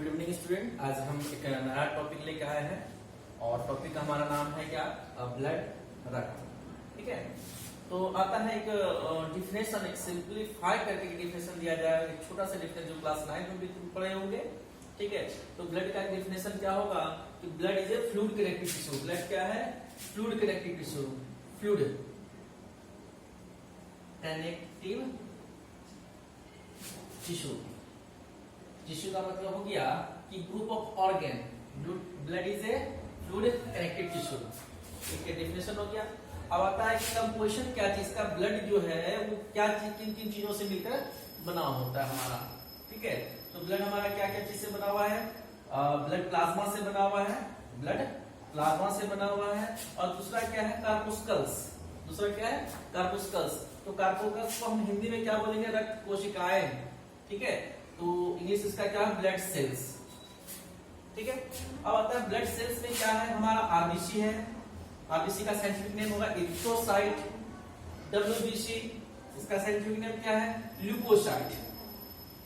Good evening student. आज हम एक नया टॉपिक लेके आए हैं और टॉपिक का हमारा नाम है क्या, ब्लड रक्त। ठीक है, तो आता है एक डिफिनेशन, एक सिंपलीफाई करके डिफिनेशन दिया जाएगा, एक छोटा सा डिफिनेशन जो क्लास 9 में भी पढ़े होंगे। ठीक है, तो ब्लड का डिफिनेशन क्या होगा कि blood is a fluid connective tissue. Blood क्या है? Fluid connective tissue. Fluid connective tissue. Tissue का मतलब हो गया कि group of organ. Blood is a fluid connective tissue. इसके डेफिनेशन हो गया। अब आता है कि कंपोजिशन क्या चीज का, ब्लड जो है वो क्या चीज, किन किन चीजों से मिलकर बना होता है हमारा। ठीक है, तो ब्लड हमारा क्या क्या चीज से बना हुआ है? ब्लड प्लाज्मा से बना हुआ है, ब्लड प्लाज्मा से बना हुआ है। और दूसरा क्या है? कार्पोस्कल्स। दूसरा क्या है? कार्पोस्कल्स। तो कार्पोस्कल्स को हम हिंदी में क्या बोलेंगे? रक्त कोशिकाएं। ठीक है, तो इंग्लिश इसका क्या है? Blood cells. ठीक है, अब आता है ब्लड सेल्स में क्या है? हमारा आरबीसी है। आरबीसी का साइंटिफिक नेम होगा एरिथ्रोसाइट। डब्ल्यूबीसी इसका साइंटिफिक नेम क्या है? ल्यूकोसाइट।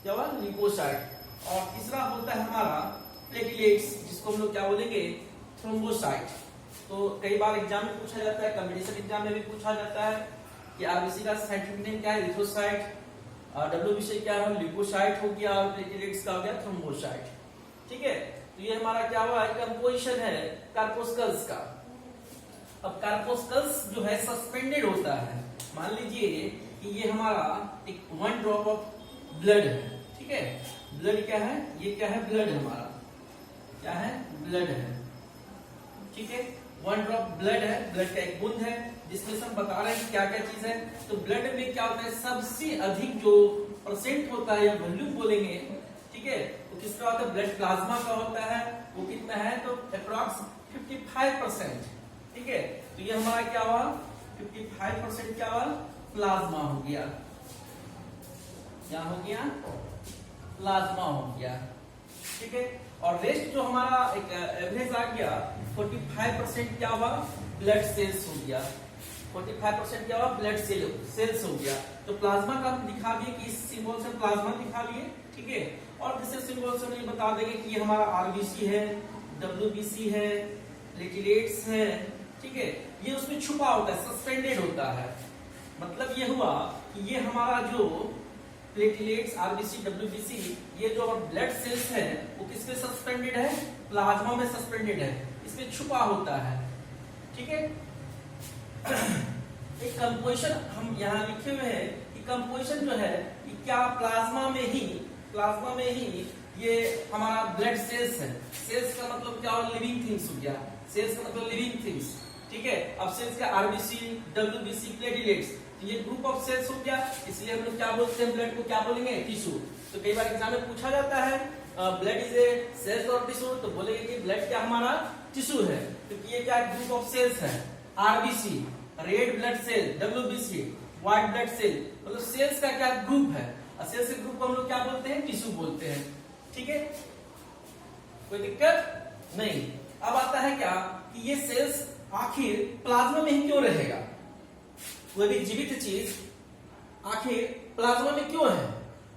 क्या हुआ? ल्यूकोसाइट। और तीसरा होता है हमारा प्लेटलेट्स, जिसको हम लोग क्या बोलेंगे? थ्रोम्बोसाइट। तो कई बार एग्जाम में पूछा जाता है, कॉम्पिटिशन एग्जाम में भी पूछा जाता है कि आरबीसी का साइंटिफिक नेम क्या है? एरिथ्रोसाइट। डब्ल्यूबीसी क्या है? ल्यूकोसाइट हो गया, और प्लेटलेट्स का हो गया थ्रोम्बोसाइट। ठीक है, तो ये हमारा क्या हुआ है? कंपोजिशन है कार्पोस्कल्स का। अब कार्पोस्कल्स जो है सस्पेंडेड होता है। मान लीजिए कि ये हमारा एक 1 ड्रॉप ऑफ ब्लड है। ठीक है, ब्लड क्या है? ये क्या है? ब्लड हमारा क्या है? ब्लड है। ठीक है, 1 ड्रॉप ब्लड है, ब्लड का एक बूंद है, जिसमें हम बता रहे हैं क्या क्या चीज है। तो ब्लड में क्या होता है? सबसे अधिक जो परसेंट होता है या वॉल्यूम बोलेंगे, ठीक है, तो किसका होता है? ब्लड प्लाज्मा का होता है। वो कितना है? तो अप्रॉक्स 55%। ठीक है, तो ये हमारा क्या हुआ? 55% क्या हुआ? प्लाज्मा हो गया। क्या हो गया? प्लाज्मा हो गया। ठीक है, और रेस्ट जो हमारा एक एवरेज आ गया 45% क्या हुआ? ब्लड सेल्स हो गया। 45% क्या हुआ? ब्लड सेल्स हो गया। तो प्लाज्मा का हम दिखा दिए कि इस सिंबल से प्लाज्मा दिखा दिए। ठीक है, और दूसरे सिंबल से हम ये बता देंगे कि ये हमारा आरबीसी है, डब्ल्यूबीसी है, प्लेटलेट्स है। ठीक है, ये उसमें छुपा होता है, सस्पेंडेड होता है। मतलब ये हुआ कि ये हमारा जो प्लेटलेट्स, आरबीसी, डब्ल्यूबीसी, ये जो ब्लड सेल्स है वो किसमें सस्पेंडेड है? प्लाज्मा में सस्पेंडेड है, इसमें छुपा होता है। ठीक है, एक कंपोजिशन हम यहाँ लिखे हुए हैं कि कंपोजिशन जो है कि क्या प्लाज्मा में ही ये हमारा ब्लड सेल्स है। सेल्स का मतलब क्या हो? लिविंग थिंग्स हो गया। सेल्स का मतलब लिविंग थिंग्स। ठीक है, अब सेल्स का आरबीसी, डब्ल्यूबीसी, प्लेटलेट्स, तो ये ग्रुप ऑफ सेल्स हो गया। इसलिए हम लोग क्या बोलते हैं? ब्लड को क्या बोलेंगे? टिश्यू। तो कई बार एग्जाम में पूछा जाता है ब्लड इज ए सेल्स और टिश्यू, तो बोलेंगे कि ब्लड क्या हमारा? टिश्यू है, क्योंकि ये क्या ग्रुप ऑफ सेल्स है? RBC red blood cell, WBC white blood cell, मतलब सेल्स का क्या ग्रुप है। और सेल्स के ग्रुप को हम लोग क्या बोलते हैं? टिश्यू बोलते हैं। ठीक है, कोई दिक्कत नहीं। अब आता है क्या कि ये सेल्स आखिर प्लाज्मा में ही क्यों रहेगा? कोई भी जीवित चीज आखिर प्लाज्मा में क्यों है?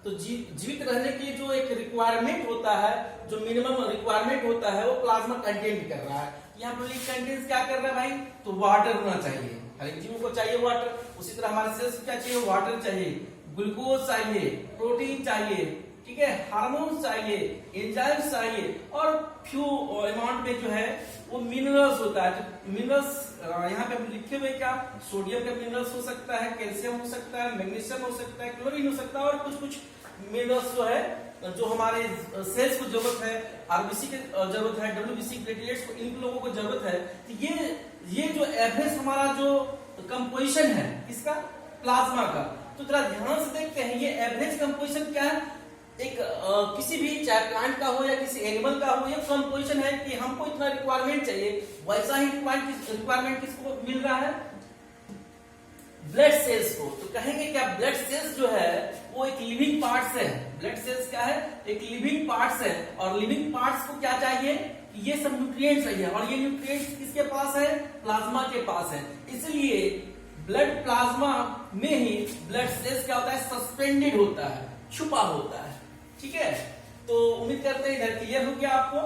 तो जीवित रहने के लिए जो एक रिक्वायरमेंट होता है, जो मिनिमम रिक्वायरमेंट होता है, वो प्लाज्मा कंटेंट कर रहा है। यहाँ पर कंटेंट क्या कर रहा है भाई? तो वाटर होना चाहिए। हर एक जीव को चाहिए वाटर। उसी तरह हमारे सेल्स को क्या चाहिए? वाटर चाहिए, ग्लूकोज चाहिए, प्रोटीन चाहिए, ठीक है, हार्मोन चाहिए, एंजाइम्स चाहिए, और फ्यू अमाउंट में जो है वो मिनरल्स होता है। तो मिनरल्स यहाँ पे लिखे हुए क्या? सोडियम का मिनरल्स हो सकता है, कैल्शियम हो सकता है, मैग्नीशियम हो सकता है, क्लोरीन हो सकता है, और कुछ कुछ मिनरल्स जो है जो हमारे सेल्स को जरूरत है, आरबीसी की जरूरत है, डब्ल्यूबीसी, प्लेटलेट्स को, इन लोगों को जरूरत है। तो ये जो एवरेज हमारा जो कंपोजिशन है किसका? प्लाज्मा का। तो जरा ध्यान से देखते हैं ये एवरेज कंपोजिशन क्या है। एक किसी भी चाहे प्लांट का हो या किसी एनिमल का हो, ये कंपोजिशन है कि हमको इतना रिक्वायरमेंट चाहिए, वैसा ही रिक्वायरमेंट किसको मिल रहा है? ब्लड सेल्स को। तो कहेंगे क्या ब्लड सेल्स जो है वो एक लिविंग पार्ट्स है। ब्लड सेल्स क्या है? एक लिविंग पार्ट्स है। और लिविंग पार्ट्स को क्या चाहिए? ये सब न्यूट्रिएंट्स चाहिए, और ये न्यूट्रिएंट्स किसके पास है? प्लाज्मा के पास है। इसलिए ब्लड प्लाज्मा में ही ब्लड सेल्स क्या होता है? सस्पेंडेड होता है, छुपा होता है। ठीक है, तो उम्मीद करते हैं इधर क्लियर हो गया आपको,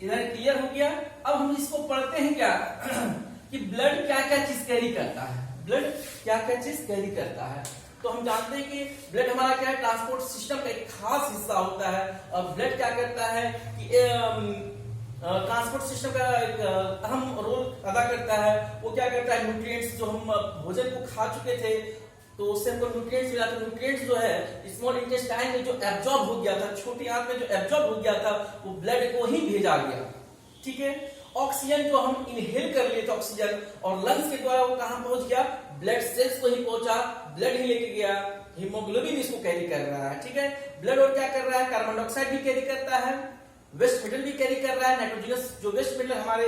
इधर क्लियर हो गया। अब हम इसको पढ़ते हैं क्या कि ब्लड क्या क्या चीज कैरी करता है, ब्लड क्या क्या चीज कैरी करता है। तो हम जानते हैं कि ब्लड हमारा क्या है, ट्रांसपोर्ट सिस्टम का एक खास हिस्सा होता है। अब ब्लड क्या करता है कि ट्रांसपोर्ट सिस्टम का एक अहम रोल अदा करता है। वो क्या करता है, न्यूट्रिएंट्स जो हम भोजन को खा चुके थे तो उससे हमको न्यूट्रिएंट्स मिला, तो न्यूट्रिएंट्स जो है स्मॉल इंटेस्टाइन में जो एब्जॉर्ब हो गया था, छोटी आंत में जो एब्जॉर्ब हो गया था, वो ब्लड को ही भेजा गया। ठीक है, ऑक्सीजन जो हम इनहेल कर लिए थे ऑक्सीजन, और लंग्स के द्वारा वो कहां पहुंच गया, ब्लड सेल्स को ही पहुंचा, ब्लड ही लेके गया। हीमोग्लोबिन इसको कैरी कर रहा है। ठीक है, ब्लड और क्या कर रहा है, कार्बन डाइऑक्साइड भी कैरी करता है, वेस्ट मेटल भी कैरी कर रहा है, नाइट्रोजनस जो वेस्ट मेटल हमारे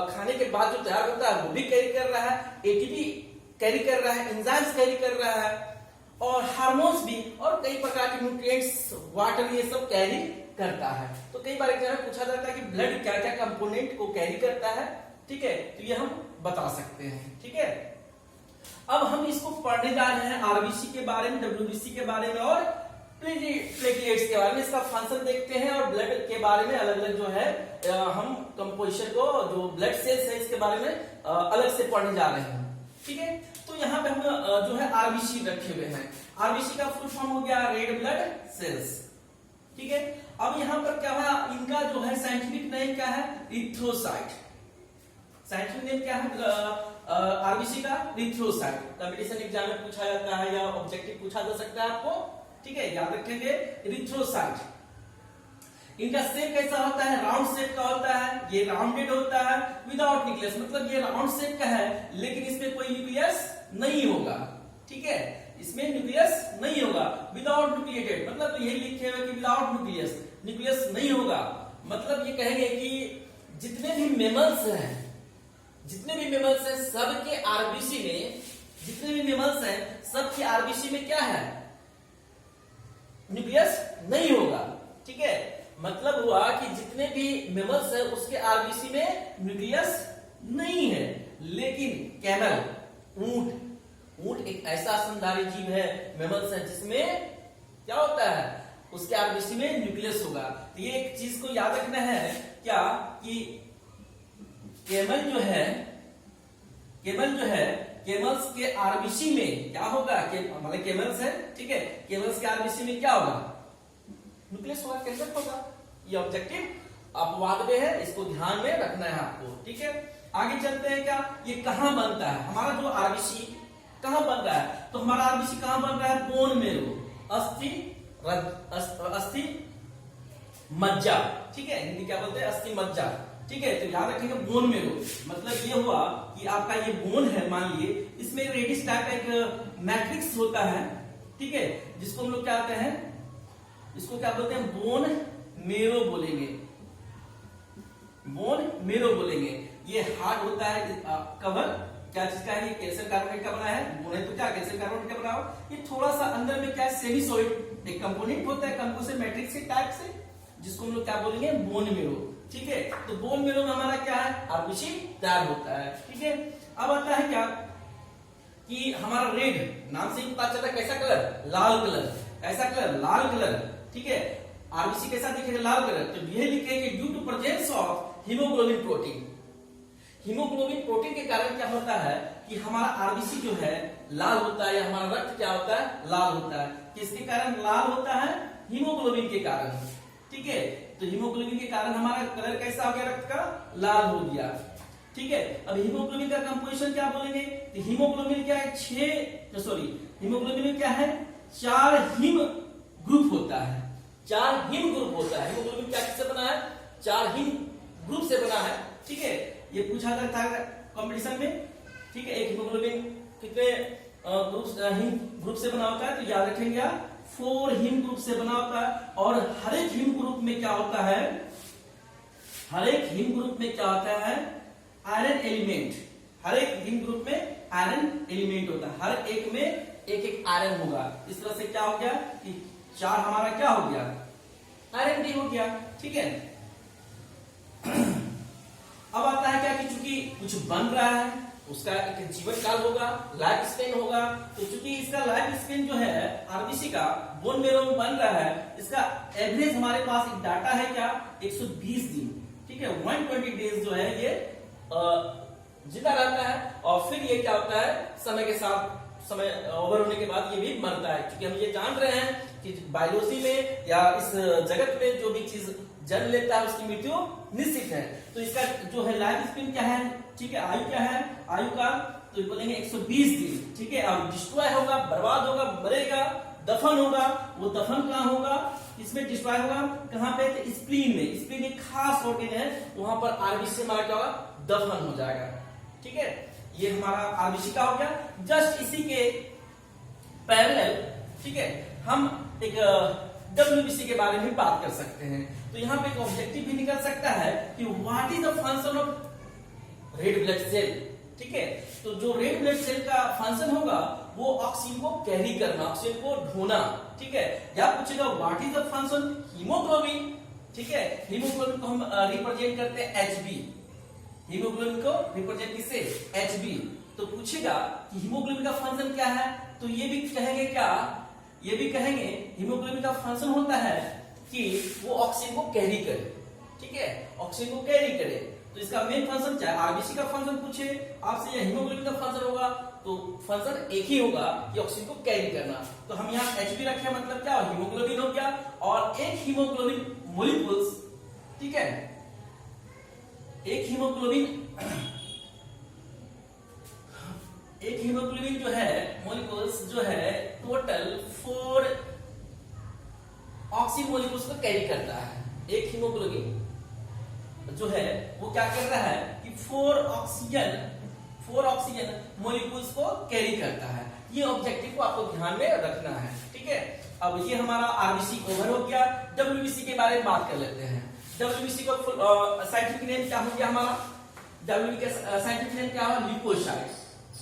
खाने के बाद जो तैयार होता है वो भी कैरी कर रहा है, एटीपी कैरी कर रहा है, एंजाइम्स कैरी कर रहा है, और हार्मोन्स भी, और कई प्रकार के न्यूट्रिएंट्स, वाटर, ये सब कैरी करता है। तो कई बार एग्जाम में पूछा जाता है कि ब्लड क्या क्या कंपोनेंट को कैरी करता है। ठीक है, तो ये हम बता सकते हैं। ठीक है, अब हम इसको पढ़ने जा रहे हैं आरबीसी के बारे में, डब्ल्यूबीसी के बारे में और प्लेटलेट्स के बारे में, इसका फंक्शन देखते हैं, और ब्लड के बारे में अलग अलग जो है हम कंपोजिशन को, जो ब्लड सेल्स है इसके बारे में अलग से पढ़ने जा रहे हैं। ठीक है, तो यहाँ पे हम जो है आरबीसी रखे हुए हैं। आरबीसी का फुल फॉर्म हो गया रेड ब्लड सेल्स। ठीक है, अब यहाँ पर क्या है, इनका जो है साइंटिफिक नेम क्या है, इरिथ्रोसाइट। साइंटिफिक नेम क्या है आरबीसी का, इरिथ्रोसाइट। कंपटीशन एग्जाम में पूछा जाता है या ऑब्जेक्टिव पूछा जा सकता है आपको। ठीक है, याद रखेंगे इरिथ्रोसाइट। इनका शेप कैसा होता है, राउंड शेप का होता है, ये राउंडेड होता है, विदाउट न्यूक्लियस, मतलब ये राउंड शेप का है लेकिन इसमें कोई न्यूक्लियस नहीं होगा। ठीक है, इसमें न्यूक्लियस नहीं होगा, विदाउट न्यूक्लिएटेड, मतलब यही लिखे हुए कि विदाउट न्यूक्लियस, न्यूक्लियस नहीं होगा। मतलब ये कहेंगे कि जितने भी मेमल्स हैं, जितने भी मेमल्स हैं सबके आरबीसी में, जितने भी मेमल्स हैं सबके आरबीसी में क्या है, न्यूक्लियस नहीं होगा। ठीक है, मतलब हुआ कि जितने भी मेमल्स है उसके आरबीसी में न्यूक्लियस नहीं है। लेकिन कैमल, ऊंट, ऊंट एक ऐसा स्तनधारी जीव है, मेमल्स है, जिसमें क्या होता है, उसके आरबीसी में न्यूक्लियस होगा। तो ये एक चीज को याद रखना है क्या कि कैमल जो है, कैमल जो है, कैमल्स के आरबीसी में क्या होगा, मतलब कैमल्स है, ठीक है, कैमल्स के आरबीसी में क्या होगा, न्यूक्लियस होगा, कैसे होगा। ये ऑब्जेक्टिव अपवाद में है, इसको ध्यान में रखना है आपको। ठीक है, आगे चलते हैं। क्या ये कहां बनता है, हमारा जो आरबीसी कहां बन रहा है, तो हमारा आरबीसी कहां बन रहा है, बोन मेरो, अस्थि मज्जा। ठीक है, हिंदी क्या बोलते हैं, अस्थि मज्जा। ठीक है, तो याद रखेंगे बोन मेरो, मतलब ये हुआ कि आपका ये बोन है, मान लिए इसमें रेडिस टाइप का एक मैट्रिक्स होता है। ठीक है, जिसको हम लोग क्या कहते हैं, इसको क्या बोलते हैं, बोन मेरो बोलेंगे, बोन मेरो बोलेंगे। ये हार्ड होता है कवर, क्या चीज का है, ये कैल्शियम कार्बोनेट का बना है, बोन है तो क्या कैल्शियम कार्बोनेट का बना हो। ये थोड़ा सा अंदर में क्या सेमी सॉलिड एक कंपोनेंट होता है, कंपोजिट मैट्रिक्स के टाइप से, जिसको हम लोग क्या बोलेंगे, बोन मेरो। ठीक है, तो बोन मेरो में हमारा क्या है, आरबीसी तैयार होता है। ठीक है, अब आता है क्या कि हमारा रेड, नाम से ही पता चला कैसा कलर, लाल कलर, कैसा कलर, लाल कलर। ठीक है, आरबीसी कैसा दिखेगा, लाल कलर। तो ये लिखेंगे due to presence of haemoglobin protein. Haemoglobin protein के कारण क्या होता है कि हमारा आरबीसी जो है लाल होता है, या हमारा रक्त क्या होता है, लाल होता है। किसके कारण लाल होता है, हीमोग्लोबिन के कारण। ठीक है, तो हीमोग्लोबिन के कारण हमारा कलर कैसा हो गया, रक्त का लाल हो गया। ठीक है, अब हीमोग्लोबिन का कंपोजिशन क्या बोलेंगे, तो हीमोग्लोबिन क्या है, हीमोग्लोबिन में क्या है, 4 हीम ग्रुप होता है, 4 हीम ग्रुप होता है। हीमोग्लोबिन क्या किससे बना है, 4 हीम ग्रुप से बना है। ठीक है, ये पूछा जाता है कंपटीशन में। ठीक है, एक हीमोग्लोबिन कितने हीम ग्रुप से बना होता है, तो याद रखेंगे आप 4 हीम ग्रुप से बना होता है। और हर एक हीम ग्रुप में क्या होता है, हर एक हीम ग्रुप में क्या होता है, आयरन एलिमेंट। हर एक हीम ग्रुप में आयरन एलिमेंट होता है, हर एक में एक एक आयरन होगा। इस तरह से क्या हो गया कि 4 हमारा क्या हो गया, आयरन भी हो गया। ठीक है, अब आता है क्या कि चूंकि कुछ बन रहा है, उसका एक जीवन काल होगा, लाइफ स्पेन होगा। तो चूंकि इसका लाइफ स्पेन जो है आरबीसी का बोन मेरो में बन रहा है, इसका एवरेज हमारे पास एक डाटा है क्या 120 दिन, ठीक है 120 डेज जो है ये जिंदा रहता है। और फिर ये क्या होता है समय के साथ, समय ओवर होने के बाद ये भी मरता है। क्योंकि हम ये जान रहे हैं कि बायोलॉजी में या इस जगत में जो भी चीज जन्म लेता है उसकी मृत्यु निश्चित है। तो इसका जो है लाइफ स्पेन क्या है, ठीक है आयु क्या है, आयु का तो बोलेंगे 120 दिन, ठीक है। अब डिस्ट्रॉय होगा, बर्बाद होगा, मरेगा, दफन होगा। वो दफन कहाँ होगा, इसमें डिस्ट्रॉय होगा कहाँ पे, तो स्प्लीन में। स्प्लीन एक खास ऑर्गन है, वहां पर आरबीसी हमारा क्या होगा, दफन हो जाएगा, ठीक है। ये हमारा आरबीसी का हो गया। जस्ट इसी के पैरेलल, ठीक है, हम एक डब्ल्यूबीसी के बारे में बात कर सकते हैं। तो यहाँ पे एक ऑब्जेक्टिव भी निकल सकता है कि what is the function of red blood cell, ठीक है। तो जो रेड ब्लड सेल का फंक्शन होगा वो ऑक्सीजन को कैरी करना, ऑक्सीजन को ढोना, ठीक है। या पूछेगा what is the function haemoglobin, ठीक है। हीमोग्लोबिन को हम रिप्रेजेंट करते हैं एचबी, हीमोग्लोबिन को रिप्रेजेंट किससे, एचबी। तो पूछेगा कि हीमोग्लोबिन का फंक्शन क्या है, तो ये भी कहेंगे क्या, ये भी कहेंगे हीमोग्लोबिन का फंक्शन होता है कि वो ऑक्सीजन को कैरी करे, ठीक है, ऑक्सीजन को कैरी करे। तो इसका मेन फंक्शन चाहे आरबीसी का फंक्शन पूछे आपसे या हीमोग्लोबिन का फंक्शन होगा तो फंक्शन एक ही होगा कि ऑक्सीजन को कैरी करना। तो हम यहाँ एचबी रखे, मतलब क्या हीमोग्लोबिन हो गया और एक हीमोग्लोबिन मोलिक्यूल्स, ठीक है, एक हीमोग्लोबिन जो है मोलिक्यूल्स जो है टोटल 4 ऑक्सीजन मोलिक्यूल्स को कैरी करता है। एक हीमोग्लोबिन जो है वो क्या कर रहा है कि 4 ऑक्सीजन मोलिक्यूल्स को कैरी करता है। ये ऑब्जेक्टिव को आपको ध्यान में रखना है, ठीक है। अब ये हमारा आरबीसी ओवर हो गया। डब्ल्यूबीसी के बारे में बात कर लेते हैं। डब्ल्यूबीसी का साइंटिफिक नेम क्या हो गया हमारा, डब्ल्यूबी का साइंटिफिक नेम क्या है, ल्यूकोसाइट,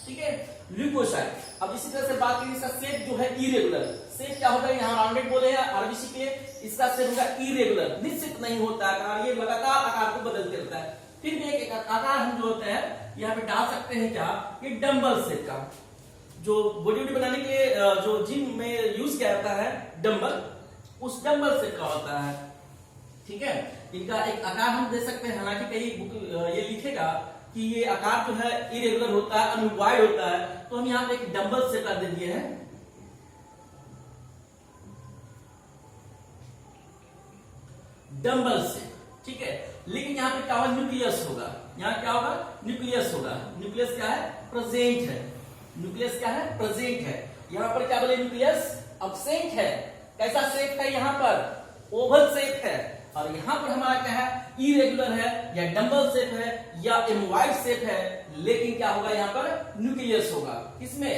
ठीक है, ल्यूकोसाइट। अब इसी तरह से बात करें इसका शेप जो है इरेगुलर, शेप क्या होता है, यहाँ राउंडेड बोले हैं आरबीसी के, इसका शेप होगा इरेगुलर, निश्चित नहीं होता आकार, ये लगातार आकार को बदलते रहता है। फिर भी एक आकार हम जो होते हैं यहाँ पे डाल सकते हैं क्या, ये डम्बल शेप का, जो बॉडी बनाने के लिए जो जिम में यूज किया जाता है डम्बल, उस डम्बल शेप का होता है, ठीक है। इनका एक आकार हम दे सकते हैं, हालांकि कई बुक ये लिखेगा कि ये आकार जो है इरेगुलर होता है, अनवाइड होता है, तो हम यहाँ पे एक डम्बल शेप का दे दिए हैं, डम्बल शेप, ठीक है। लेकिन यहाँ पे क्या होगा, न्यूक्लियस होगा, यहाँ क्या होगा, न्यूक्लियस होगा। न्यूक्लियस क्या है, प्रेजेंट है, न्यूक्लियस क्या है, प्रेजेंट है। यहाँ पर क्या बोले, न्यूक्लियस अब्सेंट है। कैसा शेप है, यहाँ पर ओवल शेप है, और यहाँ पर हमारा क्या है, इरेगुलर है या डम्बल शेप है या एमवाइड शेप है। लेकिन क्या होगा, यहाँ पर न्यूक्लियस होगा, किसमें,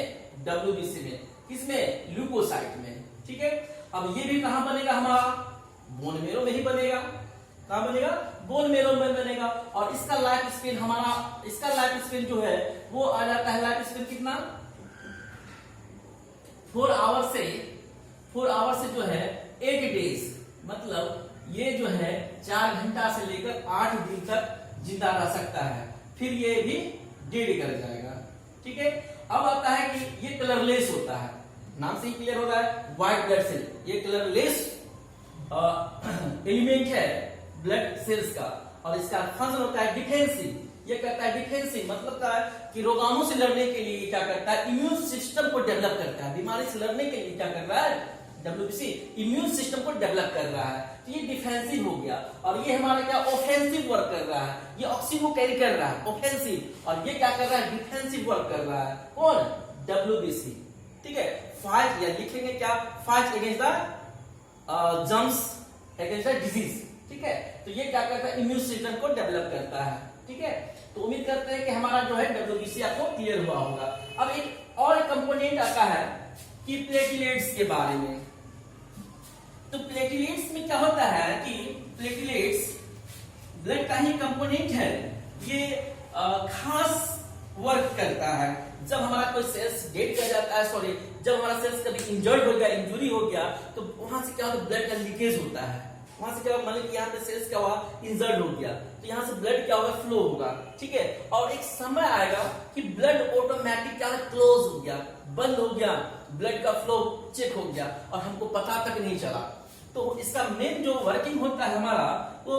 डब्ल्यूबीसी में, किसमें, ल्यूकोसाइट में, ठीक है। अब ये भी कहां बनेगा, हमारा बोन मेरो में ही बनेगा। कहां बनेगा, बोन मेरो में बनेगा। और इसका लाइफ स्पेन हमारा, इसका लाइफ स्पेन जो है वो आ जाता है, लाइफ स्पेन कितना, 4 आवर से जो है 8 डेज, मतलब ये जो है 4 घंटा से लेकर 8 दिन तक जिंदा रह सकता है, फिर ये भी डेड कर जाएगा, ठीक है। अब आता है कि ये कलरलेस होता है, नाम से ही क्लियर हो रहा है, व्हाइट ब्लड सेल, ये कलरलेस एलिमेंट है ब्लड सेल्स का। और इसका फंक्शन होता है डिफेंसिव, ये करता है डिफेंसिव, मतलब क्या है कि रोगाणु से लड़ने के लिए क्या करता है, इम्यून सिस्टम को डेवलप करता है। बीमारी से लड़ने के लिए क्या कर रहा है, डब्ल्यूबीसी इम्यून सिस्टम को डेवलप कर रहा है। तो ये डिफेंसिव हो गया। और ये हमारा क्या, ऑफेंसिव वर्क कर रहा है, ये ऑक्सीजन को कैरी कर रहा है, ऑफेंसिव। और ये क्या कर रहा है, डिफेंसिव वर्क कर रहा है, कौन, डब्ल्यूबीसी, ठीक है। फाइट, या लिखेंगे क्या, fight against the germs, against the disease, ठीक है। तो ये क्या करता है, इम्यून सिस्टम को डेवलप करता है, ठीक है। तो उम्मीद करते हैं कि हमारा जो है डब्ल्यूबीसी आपको क्लियर हुआ होगा। अब एक और कंपोनेंट आता है कि प्लेटलेट्स के बारे में। तो प्लेटलेट्स में क्या होता है कि प्लेटलेट्स ब्लड का ही कंपोनेंट है, ये खास वर्क करता है। जब हमारा कोई सेल्स डेड कर जाता है, सॉरी, जब हमारा सेल्स कभी इंजर्ड हो गया, इंजुरी हो गया, तो वहां से क्या होता है, ब्लड का लीकेज होता है, वहां से क्या मान लीजिए यहाँ पे सेल्स क्या हुआ, इंजर्ड हो गया, तो यहाँ से ब्लड क्या होगा, फ्लो होगा, ठीक है। और एक समय आएगा कि ब्लड ऑटोमेटिक क्या क्लोज हो गया, बंद हो गया, ब्लड का फ्लो चेक हो गया और हमको पता तक नहीं चला। तो इसका मेन जो वर्किंग होता है हमारा, वो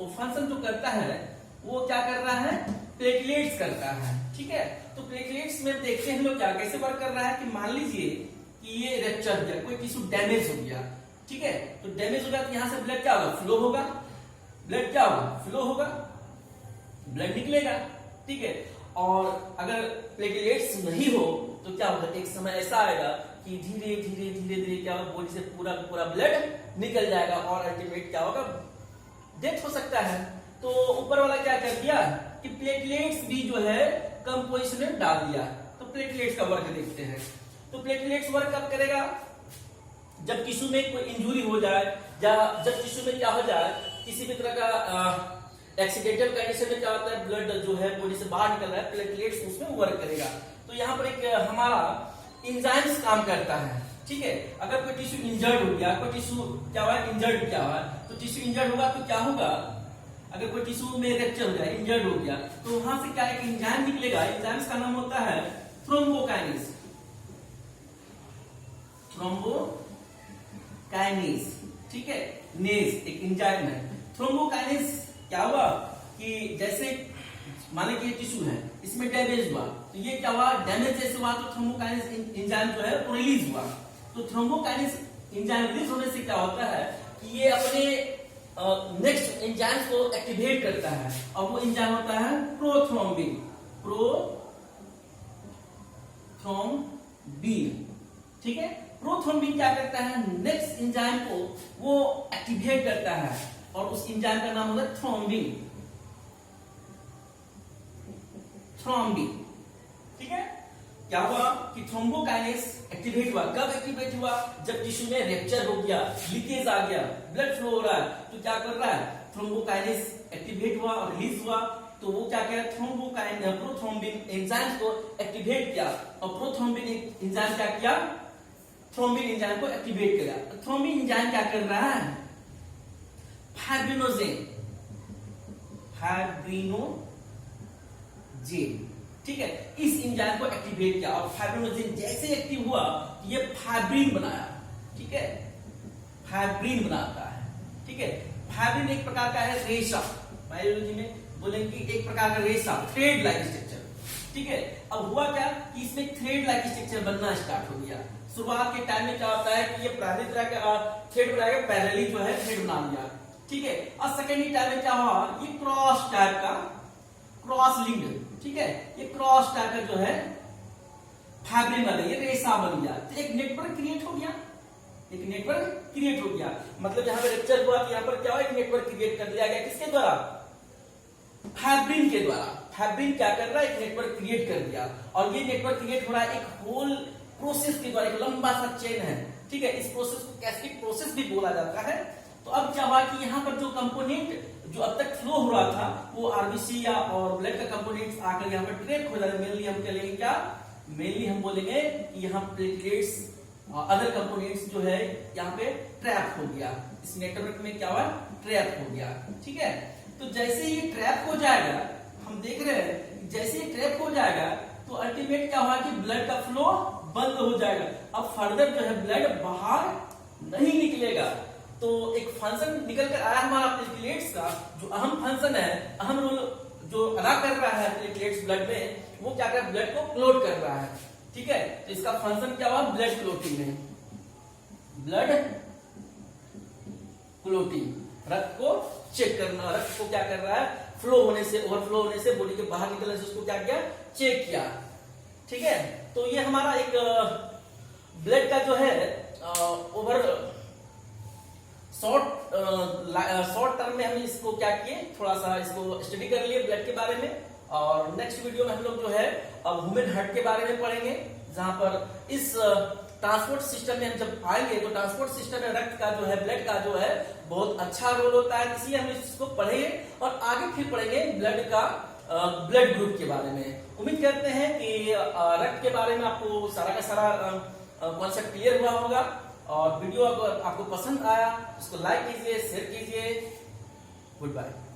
फंक्शन जो करता है वो क्या कर रहा है, प्लेटलेट्स करता है, ठीक है। तो प्लेटलेट्स में देखते हैं हम लोग क्या कैसे वर्क कर रहा है कि मान लीजिए कि ये रप्चर हो गया, कोई टिश्यू डैमेज हो गया, ठीक है। तो डैमेज हो गया तो यहां से ब्लड क्या होगा, फ्लो होगा, ब्लड क्या होगा, फ्लो होगा, ब्लड निकलेगा, ठीक है। और अगर प्लेटलेट्स नहीं हो तो क्या होगा, एक समय ऐसा आएगा कि धीरे धीरे धीरे धीरे क्या होगा, बॉडी से पूरा पूरा ब्लड निकल जाएगा और अल्टीमेट क्या होगा, डेथ हो सकता है। तो ऊपर वाला क्या कर दिया कि प्लेटलेट्स भी जो है कंपोजिशन में डाल दिया। तो प्लेटलेट्स का वर्क देखते हैं। तो प्लेटलेट्स वर्क कब करेगा, जब टिश्यू में कोई इंजुरी हो जाए या जब टिश्यू में क्या हो जाए, किसी भी तरह का एक्सीडेंटल कंडीशन में क्या होता है, ब्लड जो है बॉडी से बाहर निकल रहा है, प्लेटलेट्स उसमें वर्क करेगा। तो यहाँ पर एक हमारा एंजाइम्स काम करता है, ठीक है। अगर कोई टिश्यू इंजर्ड हो गया, कोई टिश्यू क्या हुआ, इंजर्ड क्या हुआ, तो टिश्यू इंजर्ड होगा तो क्या होगा, अगर कोई टिश्यू में रप्चर हो जाए, इंजर्ड हो गया, तो वहां से क्या एक एंजाइम निकलेगा। एंजाइम्स का नाम होता है थ्रोम्बोकाइनेज, थ्रोम्बोकाइनेज, ठीक है। नेज एक एंजाइम है। थ्रोम्बोकाइनेज क्या हुआ कि जैसे मान लीजिए टिश्यू है, इसमें डैमेज हुआ, तो ये क्या हुआ, डैमेज जैसे हुआ तो थ्रोम्बोकाइनेज एंजाइम जो है वो रिलीज हुआ। तो थ्रोम्बोकाइनेज एंजाइम रिलीज होने से क्या होता है कि ये अपने नेक्स्ट एंजाइम को एक्टिवेट करता है, और वो एंजाइम होता है प्रोथ्रोम्बिन, ठीक है। प्रोथ्रोम्बिन क्या करता है, नेक्स्ट एंजाइम को वो एक्टिवेट करता है और उस एंजाइम का नाम होता है थ्रोम्बिन, ठीक है। क्या हुआ कि थ्रोम्बोकाइनेज एक्टिवेट हुआ, कब एक्टिवेट हुआ, जब टिश्यू में रप्चर हो गया, लीकेज आ गया, ब्लड फ्लो हो रहा है, तो क्या कर रहा है, थ्रोम्बोकाइनेज एक्टिवेट हुआ और रिलीज हुआ। तो वो क्या किया, प्रोथ्रोम्बिन एंजाइम को एक्टिवेट किया, और प्रोथ्रोम्बिन एंजाइम क्या किया, थ्रोम्बिन एंजाइम को एक्टिवेट किया। थ्रोम्बिन एंजाइम क्या कर रहा है, फाइब्रिनोजेन, ठीक है, इस एंजाइम को एक्टिवेट किया, और फाइब्रिनोजेन जैसे एक्टिव हुआ ये फाइब्रिन बनाया, ठीक है, फाइब्रिन बनाता है, ठीक है। फाइब्रिन एक प्रकार का है रेशा, बायोलॉजी में बोलेंगे एक प्रकार का रेशा, थ्रेड लाइक स्ट्रक्चर, ठीक है। अब हुआ क्या कि इसमें थ्रेड लाइक स्ट्रक्चर बनना स्टार्ट हो गया। शुरुआत के टाइम में क्या होता है कि ये पहली तरह का थ्रेड बनाएगा, पैरेलली जो है थ्रेड बना लिया, ठीक है। और सेकेंडरी टाइम में क्या हुआ, ये क्रॉस टाइप का, क्रॉस लिंक्ड, ठीक है, ये क्रॉस टाइप का जो है फाइब्रिन वाला ये रेशा बन गया। तो एक नेटवर्क क्रिएट हो गया, एक नेटवर्क क्रिएट हो गया, मतलब यहाँ पे रप्चर हुआ तो यहाँ पर क्या हुआ, एक नेटवर्क क्रिएट कर दिया गया, किसके द्वारा, फाइब्रिन के द्वारा। फाइब्रिन क्या कर रहा है, एक नेटवर्क क्रिएट कर दिया, और ये नेटवर्क क्रिएट हो रहा है एक होल प्रोसेस के द्वारा, एक लंबा सा चेन है, ठीक है। इस प्रोसेस को कैस्केड प्रोसेस भी बोला जाता है। तो अब क्या हुआ कि यहाँ पर जो कंपोनेंट जो अब तक फ्लो हो रहा था, वो आरबीसी या और ब्लड का कंपोनेंट्स आकर यहाँ पर ट्रैप हो जाए। मेनली हम कहेंगे क्या, मेनली हम बोलेंगे कि यहाँ प्लेटलेट्स अदर कंपोनेंट्स जो है यहाँ पे ट्रैप हो गया, इस नेटवर्क में क्या हुआ, ट्रैप हो गया, ठीक है। तो जैसे ये ट्रैप हो जाएगा, हम देख रहे हैं जैसे ये ट्रैप हो जाएगा तो अल्टीमेट क्या हुआ कि ब्लड का फ्लो बंद हो जाएगा। अब फर्दर जो है ब्लड बाहर नहीं निकलेगा। तो एक फंक्शन निकल कर आया हमारा प्लेटलेट्स का, जो अहम फंक्शन है, अहम रोल जो अदा कर रहा है प्लेटलेट्स ब्लड में, वो क्या कर रहा है, ब्लड को क्लोट कर रहा है, ठीक है। तो इसका फंक्शन क्या हुआ, ब्लड क्लोटिंग है, ब्लड क्लोटिंग, रक्त को चेक करना, रक्त को क्या कर रहा है, फ्लो होने से, ओवरफ्लो होने से, बॉडी के बाहर निकलने से उसको क्या किया, चेक किया, ठीक है। तो ये हमारा एक ब्लड का जो है ओवर शॉर्ट टर्म में हम इसको क्या किए, थोड़ा सा इसको स्टडी कर लिए ब्लड के बारे में। और नेक्स्ट वीडियो में हम लोग जो है अब ह्यूमन हार्ट के बारे में पढ़ेंगे, जहां पर इस ट्रांसपोर्ट सिस्टम में हम जब आएंगे तो ट्रांसपोर्ट सिस्टम में रक्त का जो है, ब्लड का जो है बहुत अच्छा रोल होता है, इसलिए हम इसको पढ़ेंगे और आगे फिर पढ़ेंगे ब्लड का ब्लड ग्रुप के बारे में। उम्मीद करते हैं कि रक्त के बारे में आपको सारा का सारा कॉन्सेप्ट क्लियर हुआ होगा। और वीडियो अगर आपको पसंद आया इसको लाइक कीजिए, शेयर कीजिए। Good bye.